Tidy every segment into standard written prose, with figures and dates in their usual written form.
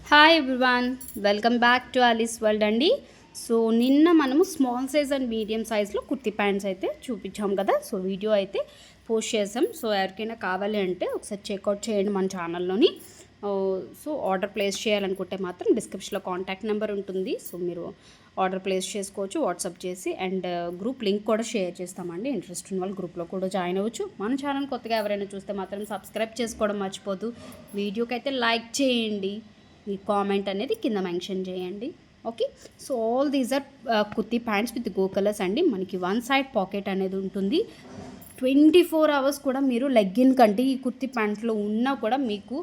Hi everyone, welcome back to Alice world అండి. So నిన్న మనము స్మాల్ సైజ్ అండ్ మీడియం సైజ్లో కుర్తీ ప్యాంట్స్ అయితే చూపించాం కదా. సో వీడియో అయితే పోస్ట్ చేసాం. సో ఎవరికైనా కావాలి అంటే ఒకసారి చెక్అవుట్ చేయండి మన ఛానల్లోని. సో ఆర్డర్ ప్లేస్ చేయాలనుకుంటే మాత్రం డిస్క్రిప్షన్లో కాంటాక్ట్ నెంబర్ ఉంటుంది. సో మీరు ఆర్డర్ ప్లేస్ చేసుకోవచ్చు వాట్సాప్ చేసి. అండ్ గ్రూప్ లింక్ కూడా షేర్ చేస్తామండి. ఇంట్రెస్ట్ ఉన్న వాళ్ళు గ్రూప్లో కూడా జాయిన్ అవ్వచ్చు. మన ఛానల్ కొత్తగా ఎవరైనా చూస్తే మాత్రం సబ్స్క్రైబ్ చేసుకోవడం మర్చిపోదు. వీడియోకి అయితే లైక్ చేయండి, మీ కామెంట్ అనేది కింద మెన్షన్ చేయండి. Okay, so all these are kurti pants with go colours అండి. మనకి వన్ సైడ్ పాకెట్ అనేది ఉంటుంది. 24 hours కూడా మీరు లెగ్గిన్ కంటే ఈ కుర్తీ ప్యాంట్లో ఉన్నా కూడా మీకు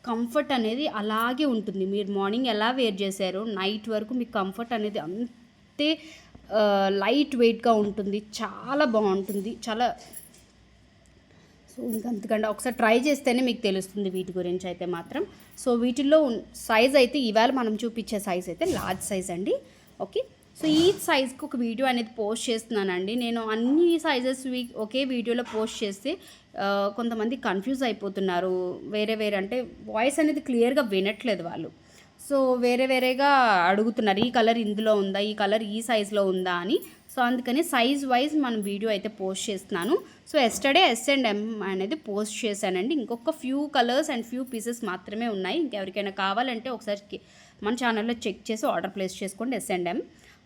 కంఫర్ట్ అనేది అలాగే ఉంటుంది. మీరు మార్నింగ్ ఎలా వేర్ చేశారో నైట్ వరకు మీకు కంఫర్ట్ అనేది అంతే లైట్ వెయిట్గా ఉంటుంది. చాలా బాగుంటుంది. చాలా సో ఇంకంతకంటే ఒకసారి ట్రై చేస్తేనే మీకు తెలుస్తుంది వీటి గురించి అయితే మాత్రం. సో వీటిల్లో సైజ్ అయితే ఇవాళ మనం చూపించే సైజ్ అయితే లార్జ్ సైజ్ అండి. ఓకే, సో ఈ సైజ్కి ఒక వీడియో అనేది పోస్ట్ చేస్తున్నానండి. నేను అన్ని సైజెస్ ఒకే వీడియోలో పోస్ట్ చేస్తే కొంతమంది కన్ఫ్యూజ్ అయిపోతున్నారు. వేరే వేరే అంటే వాయిస్ అనేది క్లియర్గా వినట్లేదు వాళ్ళు. సో వేరే వేరేగా అడుగుతున్నారు, ఈ కలర్ ఇందులో ఉందా, ఈ కలర్ ఈ సైజులో ఉందా అని. సో అందుకని సైజ్ వైజ్ మనం వీడియో అయితే పోస్ట్ చేస్తున్నాను. సో ఎస్టర్డే S&M అనేది పోస్ట్ చేశానండి. ఇంకొక few colours and few pieces మాత్రమే ఉన్నాయి. ఇంకెవరికైనా కావాలంటే ఒకసారి మన ఛానల్లో చెక్ చేసి ఆర్డర్ ప్లేస్ చేసుకోండి. S&M.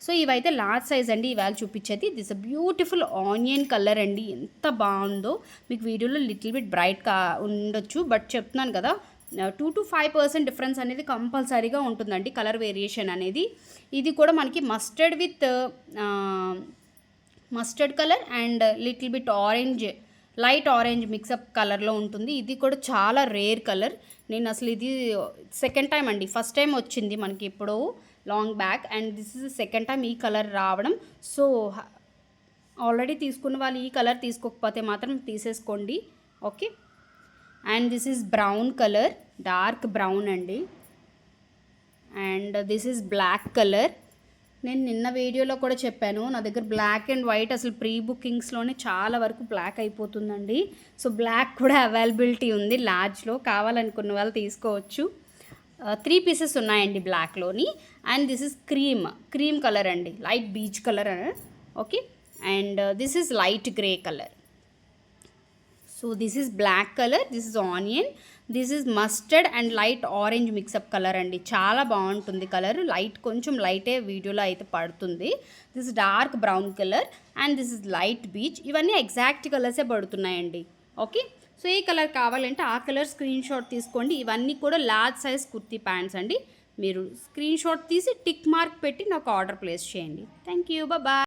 సో ఇవైతే లార్జ్ సైజ్ అండి. ఇవాళ చూపించేది దిస్ బ్యూటిఫుల్ ఆనియన్ కలర్ అండి. ఎంత బాగుందో. మీకు వీడియోలో లిటిల్ బిట్ బ్రైట్గా ఉండొచ్చు, బట్ చెప్తున్నాను కదా 2 to 5% డిఫరెన్స్ అనేది కంపల్సరీగా ఉంటుందండి కలర్ వేరియేషన్ అనేది. ఇది కూడా మనకి mustard colour and little bit orange, light orange mix up కలర్లో ఉంటుంది. ఇది కూడా చాలా రేర్ కలర్. నేను అసలు ఇది సెకండ్ టైం అండి. ఫస్ట్ టైం వచ్చింది మనకి ఇప్పుడు long back, and this is second time ఈ కలర్ రావడం. సో ఆల్రెడీ తీసుకున్న వాళ్ళు ఈ కలర్ తీసుకోకపోతే మాత్రం తీసేసుకోండి. Okay, and this is brown colour, dark brown అండి. And this is black colour. నేను నిన్న వీడియోలో కూడా చెప్పాను, నా దగ్గర బ్లాక్ అండ్ వైట్ అసలు ప్రీ బుకింగ్స్లోనే చాలా వరకు బ్లాక్ అయిపోతుందండి. సో బ్లాక్ కూడా అవైలబిలిటీ ఉంది లార్జ్లో. కావాలనుకున్న వాళ్ళు తీసుకోవచ్చు. 3 పీసెస్ ఉన్నాయండి బ్లాక్లోని. And this is cream colour అండి, light beige colour. Okay, and this is light grey colour. So this is black colour, this is onion, this is mustard and light orange mix up colour అండి. చాలా బాగుంటుంది colour. కొంచెం లైటే వీడియోలో అయితే పడుతుంది. This is dark brown colour and this is light beige. ఇవన్నీ exact కలర్సే పడుతున్నాయండి. ఓకే, సో ఏ కలర్ కావాలంటే ఆ కలర్ స్క్రీన్ షాట్ తీసుకోండి. ఇవన్నీ కూడా లార్జ్ సైజ్ కుర్తీ ప్యాంట్స్ అండి. మీరు స్క్రీన్ షాట్ తీసి టిక్ మార్క్ పెట్టి నాకు ఆర్డర్ ప్లేస్ చేయండి. Thank you, bye.